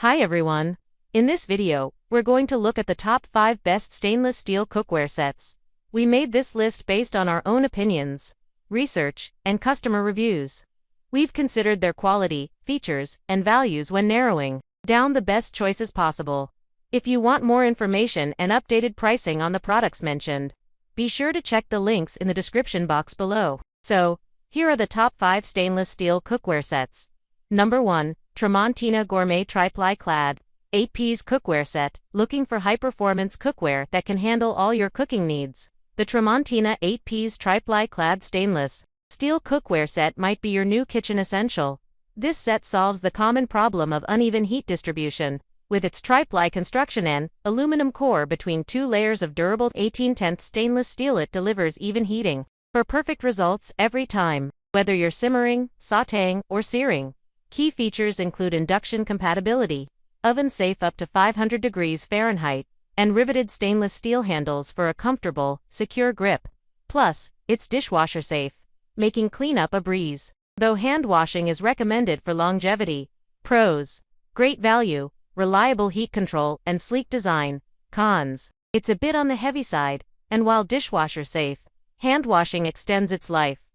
Hi everyone! In this video, we're going to look at the top 5 best stainless steel cookware sets. We made this list based on our own opinions, research, and customer reviews. We've considered their quality, features, and values when narrowing down the best choices possible. If you want more information and updated pricing on the products mentioned, be sure to check the links in the description box below. So, here are the top 5 stainless steel cookware sets. Number 1. Tramontina Gourmet Tri-Ply Clad 8-piece cookware set. Looking for high-performance cookware that can handle all your cooking needs? The Tramontina 8-piece Tri-Ply Clad stainless steel cookware set might be your new kitchen essential. This set solves the common problem of uneven heat distribution. With its tri-ply construction and aluminum core between 2 layers of durable 18/10 stainless steel, it delivers even heating for perfect results every time, whether you're simmering, sautéing, or searing. Key features include induction compatibility, oven safe up to 500 degrees Fahrenheit, and riveted stainless steel handles for a comfortable, secure grip. Plus, it's dishwasher safe, making cleanup a breeze, though hand washing is recommended for longevity. Pros: great value, reliable heat control, and sleek design. Cons: it's a bit on the heavy side, and while dishwasher safe, hand washing extends its life.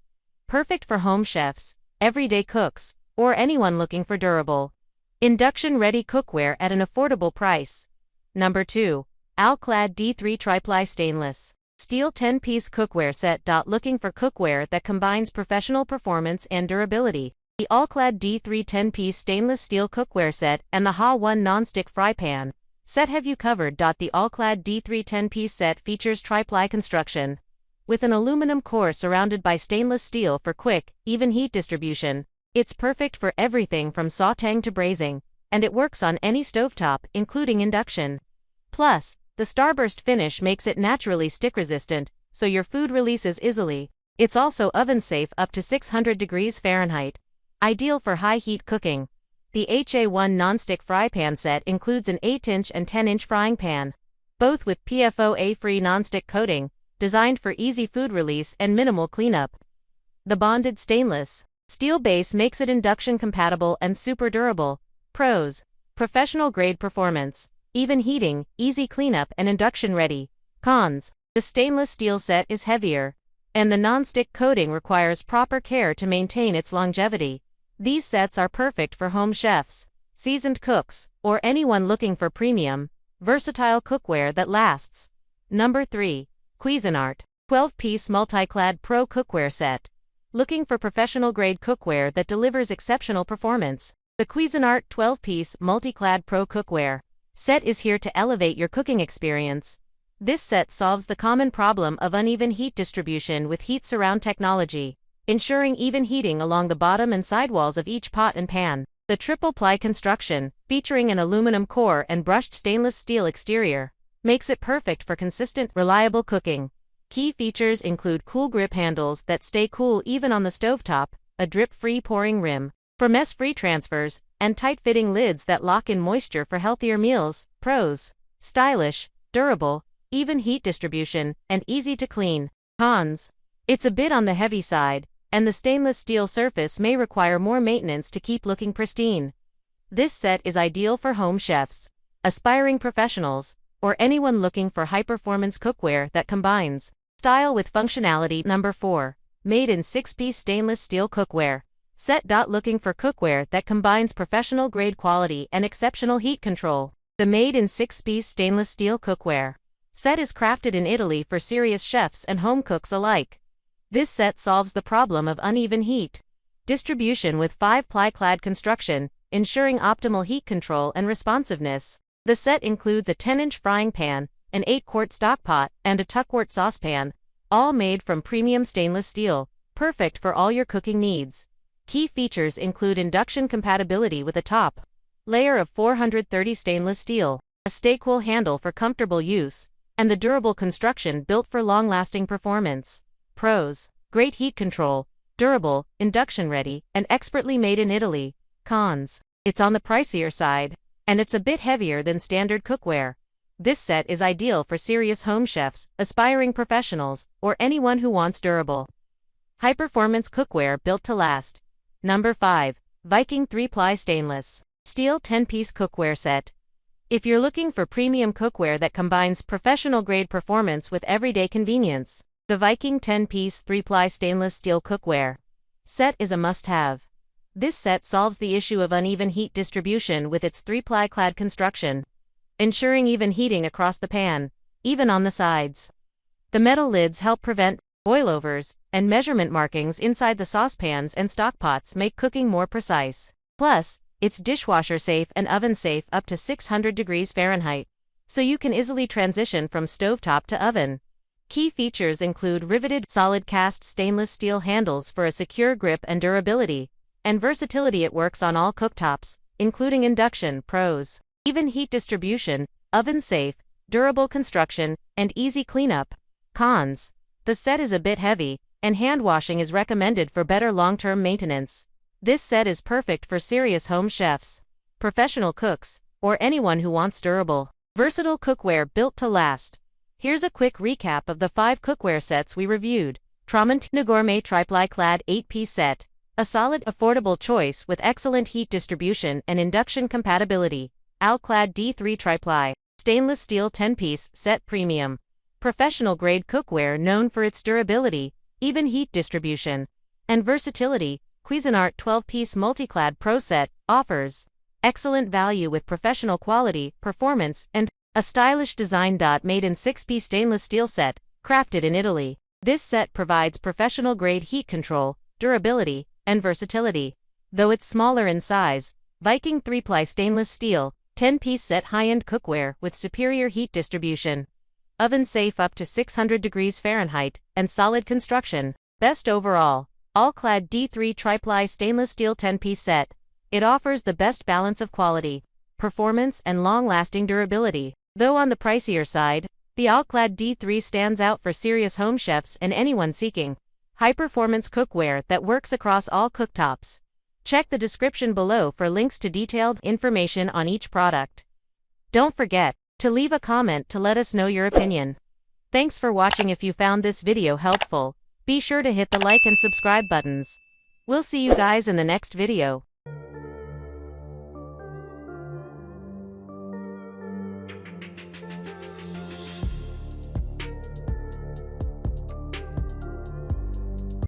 Perfect for home chefs, everyday cooks, or anyone looking for durable, induction-ready cookware at an affordable price. Number 2. All-Clad D3 Tri-Ply Stainless Steel 10-piece cookware set. Looking for cookware that combines professional performance and durability? The All-Clad D3 10-piece stainless steel cookware set and the Ha-1 non-stick fry pan set have you covered. The All-Clad D3 10-piece set features tri-ply construction, with an aluminum core surrounded by stainless steel for quick, even heat distribution. It's perfect for everything from sautéing to braising, and it works on any stovetop, including induction. Plus, the starburst finish makes it naturally stick-resistant, so your food releases easily. It's also oven-safe up to 600 degrees Fahrenheit, ideal for high-heat cooking. The Ha-1 non-stick fry pan set includes an 8-inch and 10-inch frying pan, both with PFOA-free non-stick coating, designed for easy food release and minimal cleanup. The bonded stainless steel base makes it induction compatible and super durable. Pros: professional grade performance, even heating, easy cleanup, and induction ready. Cons: the stainless steel set is heavier, and the non-stick coating requires proper care to maintain its longevity. These sets are perfect for home chefs, seasoned cooks, or anyone looking for premium, versatile cookware that lasts. Number 3. Cuisinart 12-piece MultiClad Pro Cookware Set. Looking for professional-grade cookware that delivers exceptional performance? The Cuisinart 12-piece MultiClad Pro Cookware Set is here to elevate your cooking experience. This set solves the common problem of uneven heat distribution with heat surround technology, ensuring even heating along the bottom and sidewalls of each pot and pan. The triple-ply construction, featuring an aluminum core and brushed stainless steel exterior, makes it perfect for consistent, reliable cooking. Key features include cool grip handles that stay cool even on the stovetop, a drip-free pouring rim for mess-free transfers, and tight-fitting lids that lock in moisture for healthier meals. Pros: stylish, durable, even heat distribution, and easy to clean. Cons: it's a bit on the heavy side, and the stainless steel surface may require more maintenance to keep looking pristine. This set is ideal for home chefs, aspiring professionals, or anyone looking for high-performance cookware that combines style with functionality. Number 4. Made in 6-piece stainless steel cookware set. Looking for cookware that combines professional-grade quality and exceptional heat control? The Made in 6-piece stainless steel cookware set is crafted in Italy for serious chefs and home cooks alike. This set solves the problem of uneven heat distribution with 5-ply clad construction, ensuring optimal heat control and responsiveness. The set includes a 10-inch frying pan, an 8-quart stock pot, and a tuck-quart saucepan, all made from premium stainless steel, perfect for all your cooking needs. Key features include induction compatibility with a top layer of 430 stainless steel, a stay-cool handle for comfortable use, and the durable construction built for long-lasting performance. Pros: great heat control, durable, induction-ready, and expertly made in Italy. Cons: it's on the pricier side, and it's a bit heavier than standard cookware. This set is ideal for serious home chefs, aspiring professionals, or anyone who wants durable, high-performance cookware built to last. Number 5. Viking 3-Ply Stainless Steel 10-piece cookware set. If you're looking for premium cookware that combines professional-grade performance with everyday convenience, the Viking 10-piece 3-ply stainless steel cookware set is a must-have. This set solves the issue of uneven heat distribution with its 3-ply clad construction, ensuring even heating across the pan, even on the sides. The metal lids help prevent boilovers, and measurement markings inside the saucepans and stockpots make cooking more precise. Plus, it's dishwasher safe and oven safe up to 600 degrees Fahrenheit, so you can easily transition from stovetop to oven. Key features include riveted solid cast stainless steel handles for a secure grip and durability, and versatility. It works on all cooktops, including induction. Pros: even heat distribution, oven safe, durable construction, and easy cleanup. Cons: the set is a bit heavy, and hand washing is recommended for better long-term maintenance. This set is perfect for serious home chefs, professional cooks, or anyone who wants durable, versatile cookware built to last. Here's a quick recap of the 5 cookware sets we reviewed. Tramontina Gourmet Tri-Ply Clad 8-piece set. A solid, affordable choice with excellent heat distribution and induction compatibility. All-Clad D3 Tri-Ply Stainless Steel 10-piece set premium. Professional-grade cookware known for its durability, even heat distribution, and versatility. Cuisinart 12-piece MultiClad Pro Set offers excellent value with professional quality, performance, and a stylish design. Made in 6-piece stainless steel set, crafted in Italy. This set provides professional-grade heat control, durability, and versatility. Though it's smaller in size, Viking 3-ply stainless steel 10-piece set high-end cookware with superior heat distribution, oven safe up to 600 degrees Fahrenheit, and solid construction. Best overall. All-Clad D3 Tri-Ply Stainless Steel 10-piece set. It offers the best balance of quality, performance, and long-lasting durability. Though on the pricier side, the All-Clad D3 stands out for serious home chefs and anyone seeking high-performance cookware that works across all cooktops. Check the description below for links to detailed information on each product. Don't forget to leave a comment to let us know your opinion. Thanks for watching. If you found this video helpful, be sure to hit the like and subscribe buttons. We'll see you guys in the next video.